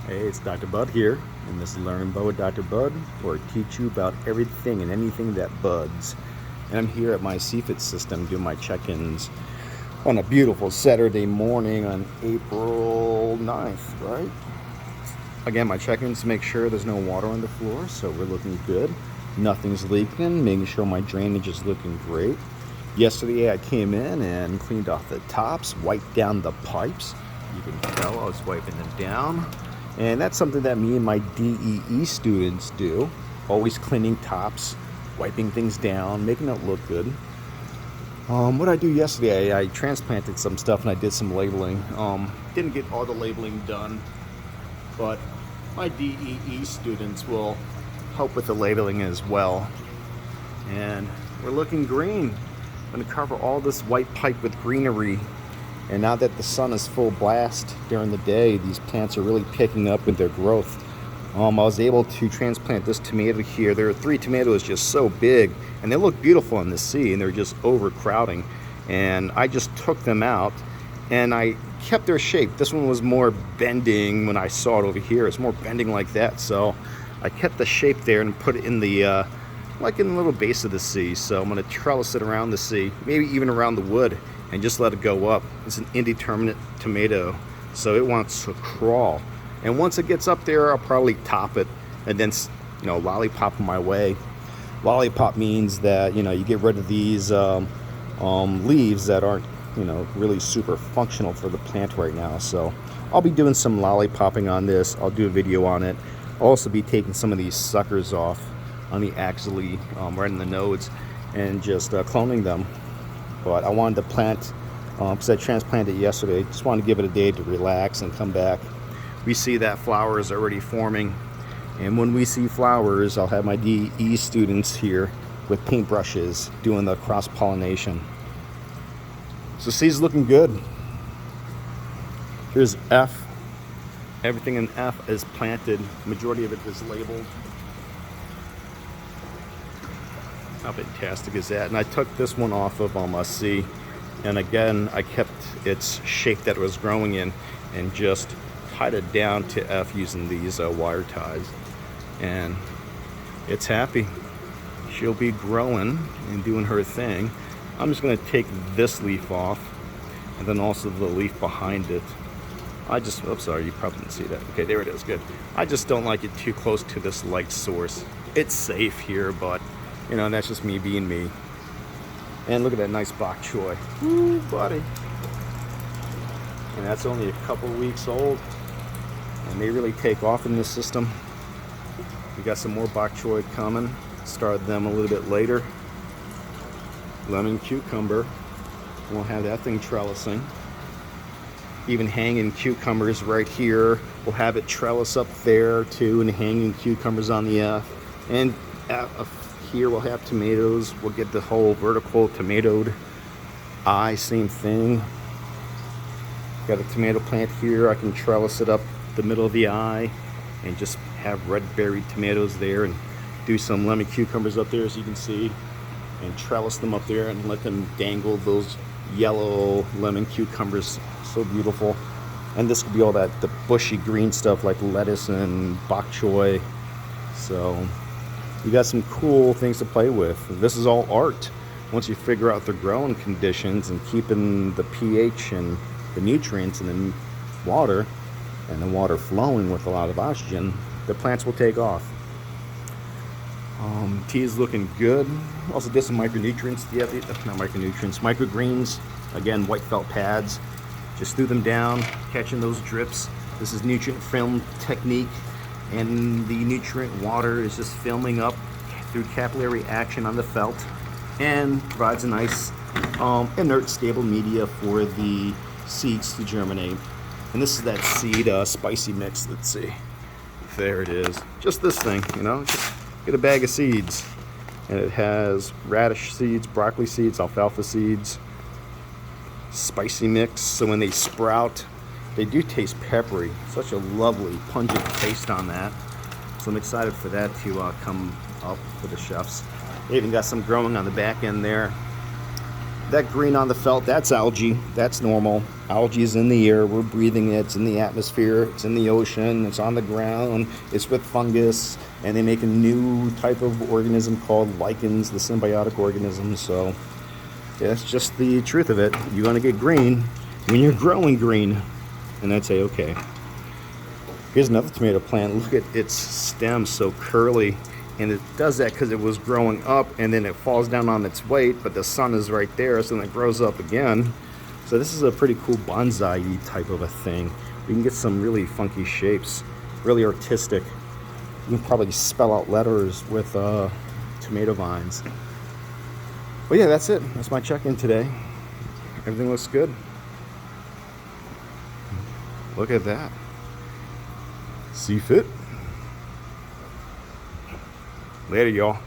Hey, it's Dr. Bud here, and this is Learning Bud with Dr. Bud, where I teach you about everything and anything that buds. And I'm here at my Cfit system doing my check-ins on a beautiful Saturday morning on April 9th, right? Again, my check-ins to make sure there's no water on the floor, so we're looking good. Nothing's leaking, making sure my drainage is looking great. Yesterday I came in and cleaned off the tops, wiped down the pipes. You can tell I was wiping them down. And that's something that me and my DEE students do. Always cleaning tops, wiping things down, making it look good. What I do yesterday, I transplanted some stuff and I did some labeling. Didn't get all the labeling done, but my DEE students will help with the labeling as well. And we're looking green. I'm going to cover all this white pipe with greenery. And now that the sun is full blast during the day, these plants are really picking up with their growth. I was able to transplant this tomato here. There are 3 tomatoes just so big, and they look beautiful in the sea, and they're just overcrowding. And I just took them out, and I kept their shape. This one was more bending when I saw it over here. It's more bending like that, so I kept the shape there and put it in the, like in the little base of the sea. So I'm gonna trellis it around the sea, maybe even around the wood, and just let it go up. It's an indeterminate tomato, so it wants to crawl. And once it gets up there, I'll probably top it and then, lollipop my way. Lollipop means that, you get rid of these leaves that aren't, really super functional for the plant right now. So I'll be doing some lollipopping on this. I'll do a video on it. I'll also be taking some of these suckers off on the axillary, right in the nodes, and just cloning them. But I wanted to plant, because I transplanted yesterday. Just wanted to give it a day to relax and come back. We see that flower is already forming, and when we see flowers, I'll have my DE students here with paintbrushes doing the cross-pollination. So C's looking good. Here's F. Everything in F is planted. Majority of it is labeled. How fantastic is that? And I took this one off of a C, and again I kept its shape that it was growing in and just tied it down to F using these wire ties, and it's happy. She'll be growing and doing her thing. I'm just going to take this leaf off, and then also the leaf behind it. Sorry, you probably didn't see that. Okay, there it is, good. I just don't like it too close to this light source. It's safe here, but that's just me being me. And look at that nice bok choy. Ooh, buddy. And that's only a couple weeks old, and they really take off in this system. We got some more bok choy coming. Started them a little bit later. Lemon cucumber. We'll have that thing trellising. Even hanging cucumbers right here. We'll have it trellis up there too, and hanging cucumbers on the F. And here we'll have tomatoes. We'll get the whole vertical tomatoed eye, same thing. Got a tomato plant here. I can trellis it up the middle of the eye and just have red berry tomatoes there, and do some lemon cucumbers up there, as you can see, and trellis them up there and let them dangle those yellow lemon cucumbers. So beautiful. And this could be all the bushy green stuff like lettuce and bok choy. So you got some cool things to play with. This is all art. Once you figure out the growing conditions and keeping the pH and the nutrients in the water, and the water flowing with a lot of oxygen, the plants will take off. Tea is looking good. Also did some micronutrients. Not micronutrients, microgreens. Again, white felt pads. Just threw them down, catching those drips. This is nutrient film technique, and the nutrient water is just filming up through capillary action on the felt, and provides a nice inert stable media for the seeds to germinate. And this is that seed spicy mix. Let's see, there it is. Just this thing, just get a bag of seeds, and it has radish seeds, broccoli seeds, alfalfa seeds, spicy mix. So when they sprout, they do taste peppery. Such a lovely pungent taste on that. So I'm excited for that to come up for the chefs. They even got some growing on the back end there. that green on the felt, that's algae. That's normal. Algae is in the air. We're breathing it. It's in the atmosphere. It's in the ocean. It's on the ground. It's with fungus. And they make a new type of organism called lichens, the symbiotic organism. So yeah, that's just the truth of it. You're going to get green when you're growing green. And I'd say, okay. Here's another tomato plant. Look at its stem, so curly. And it does that because it was growing up and then it falls down on its weight, but the sun is right there, so then it grows up again. So this is a pretty cool bonsai type of a thing. We can get some really funky shapes, really artistic. You can probably spell out letters with tomato vines. But yeah, that's it. That's my check-in today. Everything looks good. Look at that. Cfit. Later, y'all.